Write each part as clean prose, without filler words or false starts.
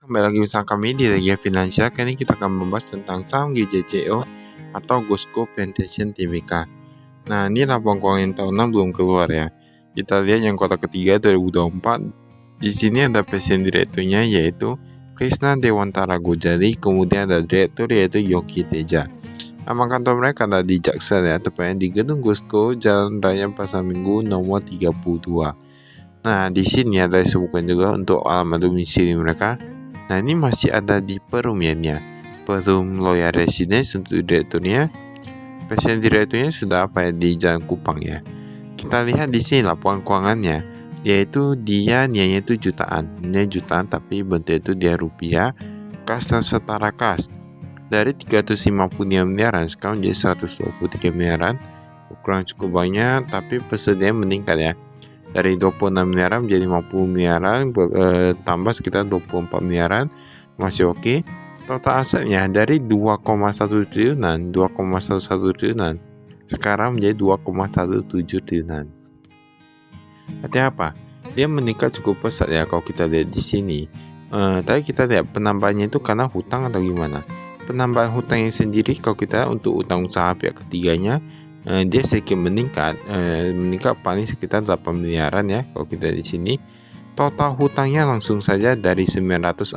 Kembali lagi bersama kami di Regia Finansial. Kali ini kita akan membahas tentang saham GJCO atau Gosco Plantation Tbk. Nah, ini laporan keuangan tahunan belum keluar ya. Kita lihat yang kuartal ketiga 2024. Di sini ada presiden direkturnya yaitu Krishna Dewantara Gojali, kemudian ada direktur yaitu Yogi Teja. Nama kantor mereka ada di Jaksel ya, tepatnya di Gedung Gosco, Jalan Raya Pasar Minggu nomor 32. Nah, di sini ada disebutkan juga untuk alamat domisili mereka. Nah, ini masih ada di Perum ya, Perum Loya Residence untuk direkturnya. Presiden direkturnya sudah di Jalan Kupang ya. Kita lihat di sini laporan keuangannya, yaitu dia nilainya itu jutaan. Nilai jutaan tapi bentuk itu dia rupiah. Kas dan setara kas dari 355 miliaran sekarang jadi 123 miliaran. Ukuran cukup banyak tapi persediaan meningkat ya. Dari 26 miliaran menjadi 50 miliaran, tambah sekitar 24 miliaran, masih oke. Total asetnya dari 2,1 triliunan, sekarang menjadi 2,17 triliunan. Artinya apa? Dia meningkat cukup pesat ya kalau kita lihat di sini. Tadi kita lihat penambahannya itu karena hutang atau gimana? Penambahan hutangnya sendiri kalau kita untuk utang usaha pihak ketiganya, dia sedikit meningkat paling sekitar 8 miliaran ya kalau kita di sini. Total hutangnya langsung saja dari 949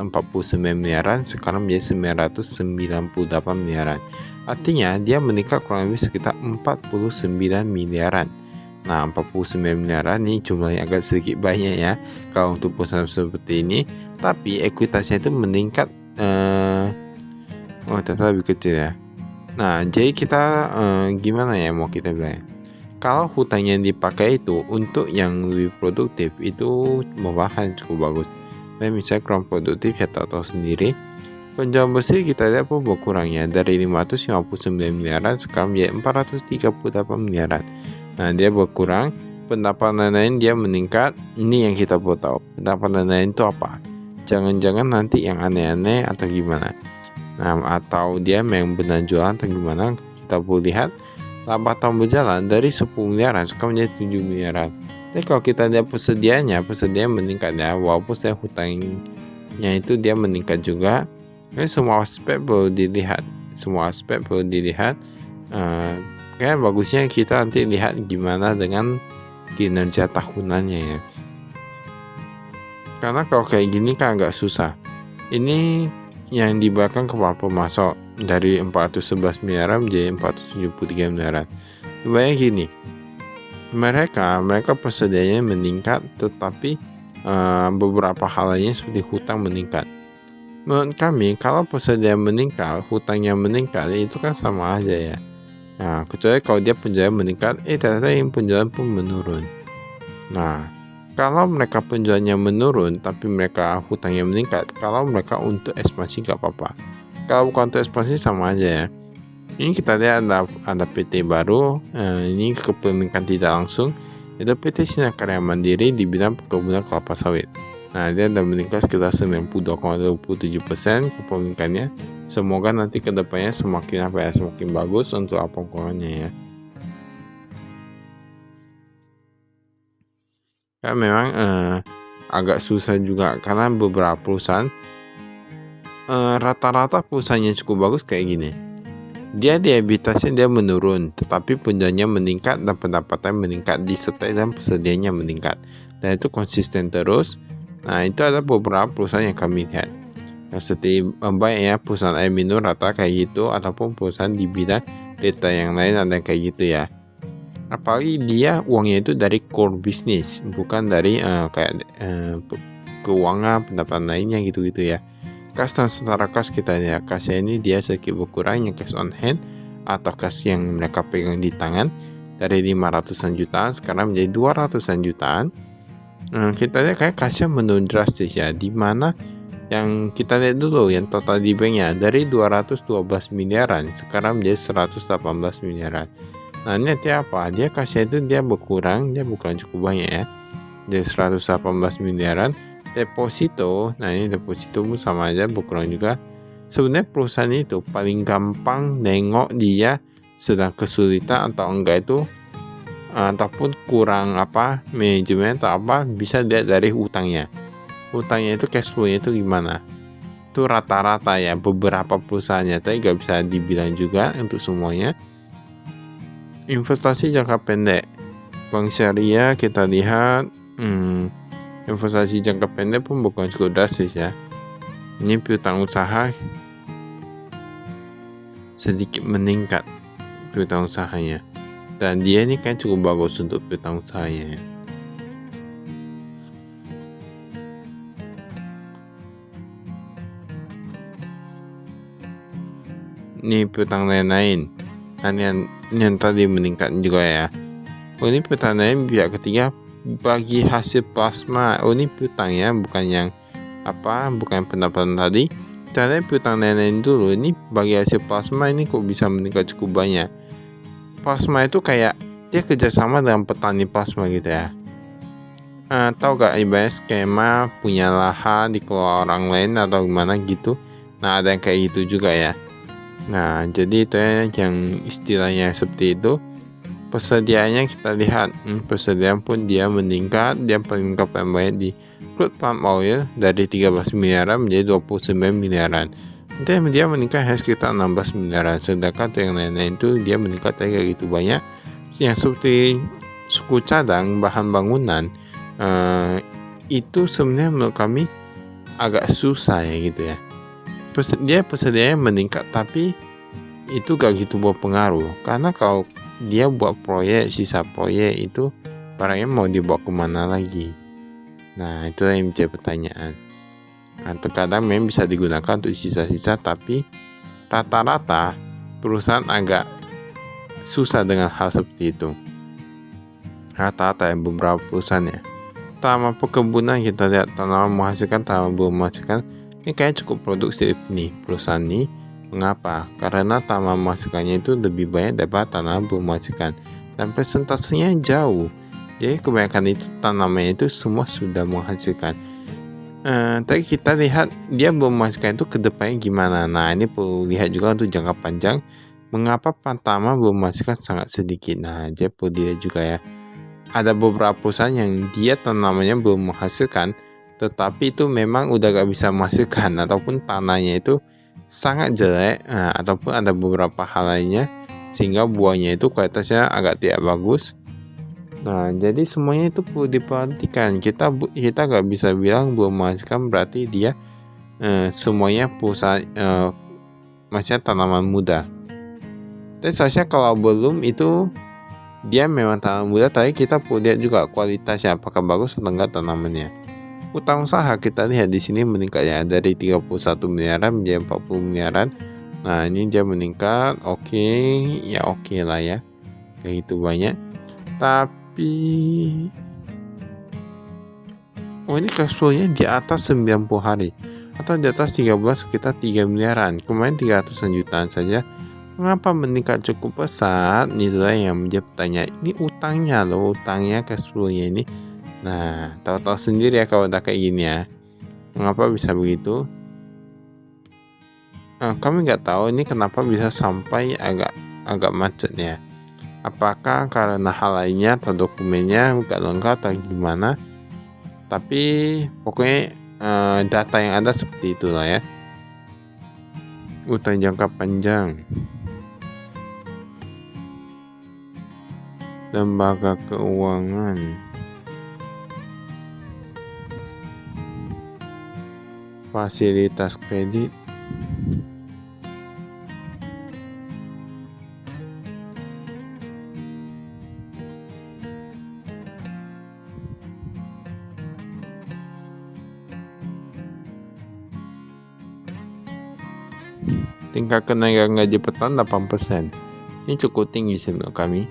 miliaran sekarang menjadi 998 miliaran. Artinya dia meningkat kurang lebih sekitar 49 miliaran. Nah, 49 miliaran ini jumlahnya agak sedikit banyak ya kalau untuk perusahaan seperti ini, tapi ekuitasnya itu meningkat ternyata lebih kecil ya. Nah, jadi kita gimana ya mau kita bilang? Kalau hutang yang dipakai itu untuk yang lebih produktif itu malahan cukup bagus. Dan misalnya kurang produktif ya tahu sendiri. Penjualan bersih kita lihat pun berkurangnya dari 559 miliaran sekarang menjadi 438 miliaran. Nah, dia berkurang. Pendapatan lain dia meningkat. Ini yang kita perlu tahu. Pendapatan lain itu apa? Jangan-jangan nanti yang aneh-aneh atau gimana? Nah, atau dia memang benar jualan atau gimana, kita perlu lihat. Laba tahun berjalan dari 10 miliaran sekarang menjadi 7 miliaran. Tapi kalau kita lihat persediaannya meningkat ya, walaupun saya hutangnya itu dia meningkat juga. Jadi semua aspek perlu dilihat. Kayak bagusnya kita nanti lihat gimana dengan kinerja tahunannya ya. Karena kalau kayak gini kan agak susah. Ini yang dibahkan kepala pemasok dari 411 miliaran menjadi 473 miliaran. Bayangin gini, mereka persediaannya meningkat, tetapi beberapa hal lainnya seperti hutang meningkat. Menurut kami, kalau persediaan meningkat, hutangnya meningkat, itu kan sama aja ya. Nah, kecuali kalau dia penjualan meningkat, ternyata yang penjualan pun menurun. Nah, kalau mereka penjualannya menurun tapi mereka hutangnya meningkat, kalau mereka untuk ekspansi gak apa-apa. Kalau bukan untuk ekspansi sama aja ya. Ini kita lihat ada PT baru, ini kepemilikan tidak langsung, itu PT Sinar Karya Mandiri di bidang perkebunan kelapa sawit. Nah, dia ada meningkat sekitar 92,27% kepemilikannya. Semoga nanti kedepannya semakin bagus untuk keuangannya ya. Kan memang agak susah juga karena beberapa perusahaan rata-rata perusahaannya cukup bagus kayak gini. Dia EBITDA-nya dia menurun, tetapi penjualannya meningkat dan pendapatan meningkat disertai dan persediaannya meningkat. Dan itu konsisten terus. Nah, itu ada beberapa perusahaan yang kami lihat. Seperti baik ya perusahaan air minum rata kayak gitu, ataupun perusahaan di bidang data yang lain ada kayak gitu ya. Apalagi dia uangnya itu dari core bisnis, bukan dari keuangan pendapatan lainnya gitu ya. Kas dan setara kas kita lihat, kasnya ini dia sedikit berkurang, yang cash on hand atau kas yang mereka pegang di tangan dari 500-an jutaan sekarang menjadi 200-an jutaan. Kita lihat kayak kasnya menurun drastis ya, dimana yang kita lihat dulu yang total di banknya dari 212 miliaran sekarang menjadi 118 miliaran. Nah, ini artinya apa? Dia kasnya itu dia berkurang, dia bukan cukup banyak ya. Dia 118 miliaran. Deposito, nah ini deposito pun sama aja berkurang juga. Sebenarnya perusahaan itu paling gampang nengok dia sedang kesulitan atau enggak itu, ataupun kurang manajemen atau bisa lihat dari utangnya. Utangnya itu cash flow-nya itu gimana. itu rata-rata ya, beberapa perusahaannya, tapi nggak bisa dibilang juga untuk semuanya. Investasi jangka pendek, Bank Syariah kita lihat investasi jangka pendek pun bukan cukup drastis ya. Ini piutang usaha sedikit meningkat piutang usahanya, dan dia ini kan cukup bagus untuk piutang usahanya. Ini piutang lain-lain, yang tadi meningkat juga ya. Oh, ini piutang lain pihak ketiga bagi hasil plasma. Oh, ini piutang ya, bukan pendapatan tadi. Kita lihat piutang lain-lain dulu. Ini bagi hasil plasma ini kok bisa meningkat cukup banyak. Plasma itu kayak dia kerjasama dengan petani plasma gitu ya. Tahu gak ibaratnya skema punya lahan dikelola orang lain atau gimana gitu. Nah, ada yang kayak gitu juga ya. Nah, jadi itu ya yang istilahnya seperti itu. Persediaannya kita lihat, persediaan pun dia meningkat. Dia meningkat banyak di crude palm oil dari 13 miliaran menjadi 29 miliaran. Dan dia meningkat hanya sekitar 16 miliaran. Sedangkan yang lain-lain itu dia meningkat kayak gitu banyak. Yang seperti suku cadang bahan bangunan itu sebenarnya menurut kami agak susah ya gitu ya. Dia persediaannya meningkat, tapi itu gak gitu berpengaruh, karena kalau dia buat proyek, sisa proyek itu barangnya mau dibawa kemana lagi. Nah, itu yang menjadi pertanyaan. Terkadang memang bisa digunakan untuk sisa-sisa, tapi rata-rata perusahaan agak susah dengan hal seperti itu. Rata-rata ya, beberapa perusahaan ya. Tanaman perkebunan kita lihat, tanaman menghasilkan, tanaman belum menghasilkan. Ini kayak cukup produktif nih perusahaan ini. Mengapa? Karena tanaman menghasilkannya itu lebih banyak daripada tanaman belum menghasilkan, dan persentasenya jauh. Jadi kebanyakan itu tanaman itu semua sudah menghasilkan. Tapi kita lihat dia belum menghasilkan itu kedepannya gimana. Nah, ini perlu lihat juga untuk jangka panjang. Mengapa tanaman belum menghasilkan sangat sedikit. Nah, dia perlu dilihat juga ya. Ada beberapa perusahaan yang dia tanamannya belum menghasilkan, tetapi itu memang udah gak bisa menghasilkan, ataupun tanahnya itu sangat jelek, ataupun ada beberapa hal lainnya sehingga buahnya itu kualitasnya agak tidak bagus. Nah, jadi semuanya itu perlu diperhatikan. Kita gak bisa bilang belum menghasilkan berarti dia semuanya perusahaan macam tanaman muda. Dan seharusnya kalau belum itu dia memang tanaman muda, tapi kita perlu lihat juga kualitasnya apakah bagus atau enggak tanamannya. Utang usaha kita lihat di sini meningkatnya dari 31 miliaran menjadi 40 miliaran. Nah, ini dia meningkat, oke lah ya, kayak gitu banyak. Tapi ini cash flow-nya di atas 90 hari atau di atas 3 bulan sekitar 3 miliaran. Kemarin 300-an jutaan saja. Mengapa meningkat cukup pesat? Itulah yang menjadi pertanyaan. Ini utangnya cash flow-nya ini. Nah, tahu-tahu sendiri ya kalau udah kayak gini ya. Mengapa bisa begitu? Kami nggak tahu ini kenapa bisa sampai agak macet ya. Apakah karena hal lainnya atau dokumennya nggak lengkap atau gimana? Tapi pokoknya data yang ada seperti itulah ya. Utang jangka panjang. Lembaga keuangan. Fasilitas kredit. Tingkat kenaikan gaji petani 8%. Ini cukup tinggi sih menurut kami.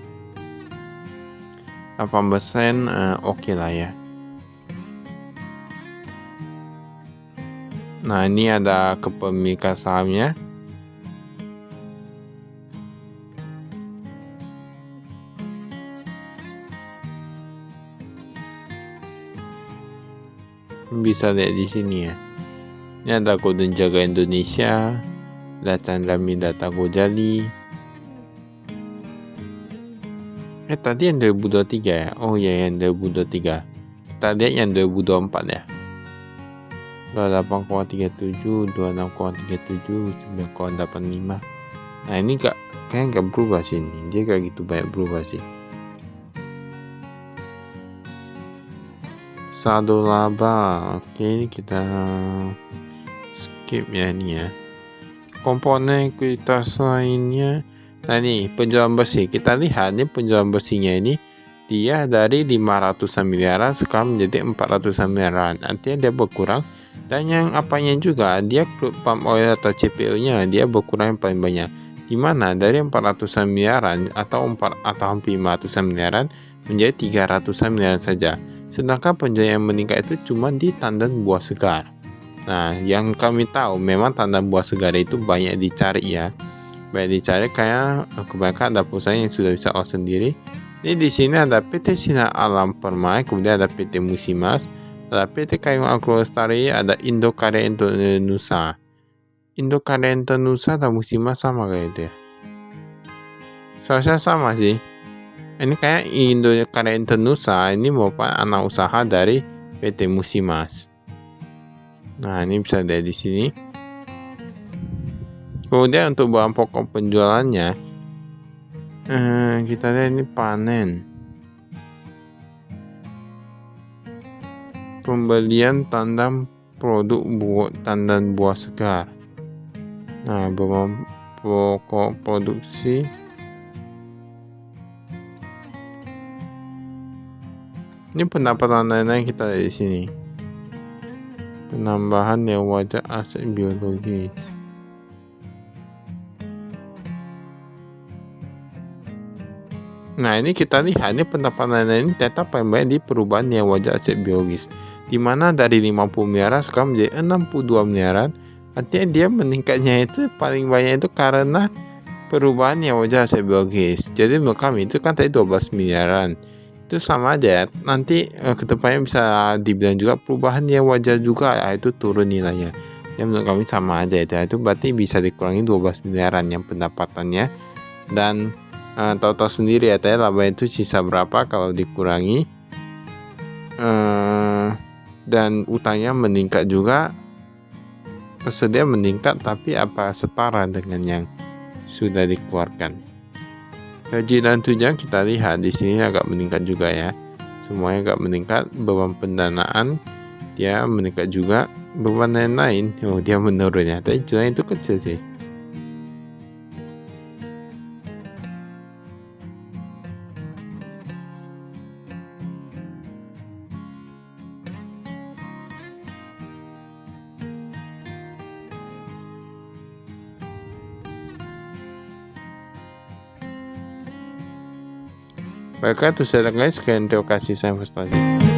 8% oke lah ya. Nah, ini ada kepemilikan sahamnya. Bisa lihat di sini ya. Ini ada Golden Jaga Indonesia, Chandra Mindata Gojali. Tadi yang 2023 ya. Oh ya, yang 2023. Kita lihat yang 2024 ya. 28,37, 26,37, 9,85. Nah ini kayaknya nggak berubah sih ini. Dia kayak gitu banyak berubah sih. Saldo laba. Oke, kita skip ya ini ya. Komponen kualitas lainnya. Nah ini penjualan bersih. Kita lihat nih penjualan bersihnya ini dia dari 500-an miliaran sekarang menjadi 400-an miliaran. Artinya dia berkurang. Dan yang apanya juga dia crude palm oil atau CPO-nya dia berkurang yang paling banyak. Dimana dari 400-an miliaran atau hampir 500-an miliaran menjadi 300-an miliaran saja. Sedangkan penjualan yang meningkat itu cuma di tandan buah segar. Nah, yang kami tahu memang tandan buah segar itu banyak dicari ya. Banyak dicari kayak kebanyakan ada perusahaan yang sudah bisa olah sendiri. Ini di sini ada PT Sinar Alam Permai, kemudian ada PT Musimas, ada PT Kayung Agro Lestari, ada Indo Karya Indonesia. Indo Karya Indonesia dan Musimas sama kayak itu ya. Seharusnya sama sih. Ini kayak Indo Karya Indonesia ini merupakan anak usaha dari PT Musimas. Nah, ini bisa dilihat di sini. Kemudian untuk bahan pokok penjualannya, kita lihat ini panen. Pembelian tandan tandan buah segar. Nah, bahan pokok produksi. Ini pendapatan lain-lain kita lihat di sini. Penambahan nilai wajar aset biologis. Nah ini kita lihat ini pendapatan lain ini tetap paling banyak di perubahan nilai wajar aset biologis. Dimana dari 50 miliaran sekarang menjadi 62 miliaran. Artinya dia meningkatnya itu paling banyak itu karena perubahan nilai wajar aset biologis. Jadi menurut kami itu kan tadi 12 miliaran. Itu sama aja nanti kedepannya bisa dibilang juga perubahan nilai wajar juga itu turun nilainya. Ya menurut kami sama aja itu berarti bisa dikurangi 12 miliaran yang pendapatannya. Dan tahu-tahu sendiri ya tadi laba itu sisa berapa kalau dikurangi dan utangnya meningkat juga, tersedia meningkat tapi apa setara dengan yang sudah dikeluarkan. Gaji dan tunjangan kita lihat di sini agak meningkat juga ya. Semuanya agak meningkat, beban pendanaan dia meningkat juga, beban lain-lain dia menurun ya. Tapi tunjangan itu kecil sih. Baiklah, itu saja guys. Sekian, terima kasih, saya investasi.